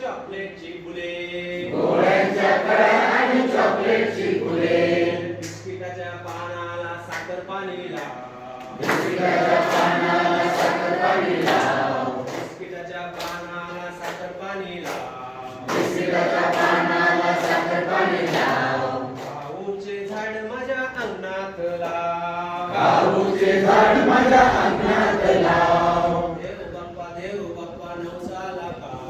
चॉकलेटची फुले गोळ्यांच्या कळ्या आणि चॉकलेटची फुले बिस्किटाच्या पानाला साखर पाणी लाव बिस्किटाच्या पानाला साखर पाणी लाव बिस्किटाच्या पानाला साखर पाणी लाव बिस्किटाच्या पानाला साखर पाणी लाव काऊचे झाड माझ्या अंगणात लाव काऊचे झाड माझ्या अंगणात लाव देव बाप्पा नवसाला पाव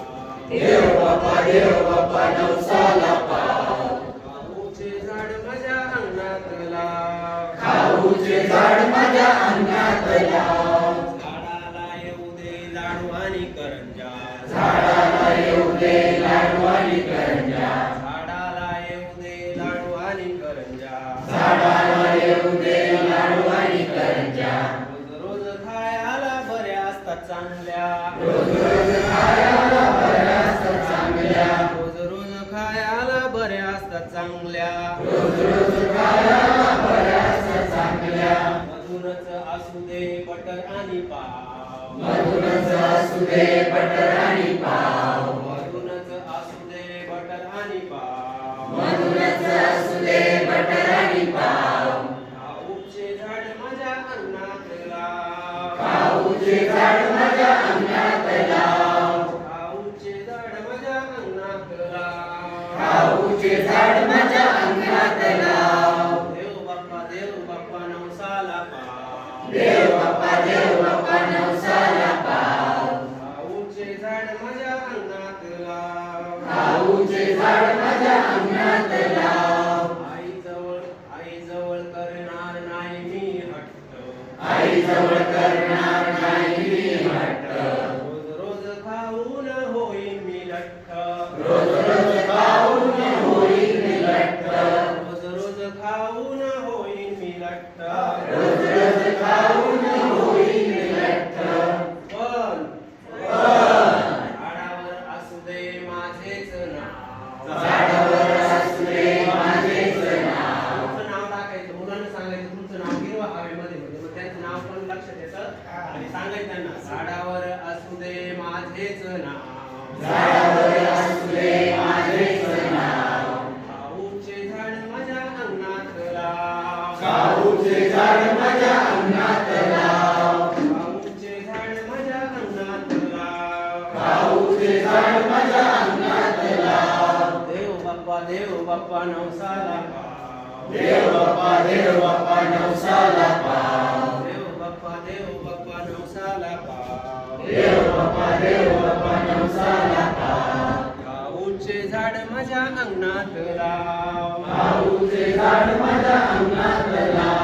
देव बाप्पा नवसाला पाव काऊचे झाड माझ्या अंगणात लाव काऊचे झाड माझ्या अंगणात लाव झाडाला येऊ दे लाडू आणि करंजा झाडाला येऊ दे लाडू आणि करंजा झाडाला येऊ दे लाडू आणि करंजा झाडाला येऊ दे लाडू आणि करंजा रोज खायला बऱ्या असतात चांगल्या रोज खायला बऱ्या असतात चांगल्या रोज खायला बऱ्या असतात चांगल्या रोज खायला बऱ्या असतात चांगल्या मधुरच असू दे बटर आणि पाव मधुरच असू दे बटर आणि पाव मधुरच असू दे बटर आणि पाव मधुरच असू दे बटर आणि पाव काऊचे झाड माझ्या अंगणात लाव काऊचे झाड माझ्या अंगणात लाव काऊचे झाड माझ्या अंगणात लाव काऊचे झाड माझ्या अंगणात लाव देव बाप्पा नवसाला पाव देव बाप्पा नवसाला पाव काऊचे झाड माझ्या अंगणात लाव काऊचे झाड माझ्या अंगणात लाव आई जवळ करणार नाही मी हट्ट आई जवळ करणार नाही मी हट्ट रोज खाऊन होईन मी लठ्ठ रोज खाऊन होईन मी लठ्ठ रोज खाऊन होईन मी लठ्ठ रोज खाऊन होईन मी लठ्ठ पण पण झाडावर असू दे माझेच नाव झाडावर असू दे माझेच नाव तुमचं नाव टाकायचं मुलांना सांगायचं तुमचं नाव हिरवा हवेमध्ये म्हणजे मग त्यांचं नाव पण लक्षात येतं आणि सांगायचं त्यांना झाडावर असू दे माझेच नाव झाडावर असू दे माझेच नाव काऊचे झाड माझ्या अंगणात लाव काऊचे झाड माझ्या अंगणात लाव काऊचे झाड माझ्या अंगणात लाव काऊचे झाड माझ्या अंगणात लाव देव बाप्पा नवसाला पाव देव बाप्पा नवसाला पाव देव बाप्पा नवसाला पाव देव बाप्पा नवसाला पाव काऊचे झाड माझ्या अंगणात लाव काऊचे झाड माझ्या अंगणात लाव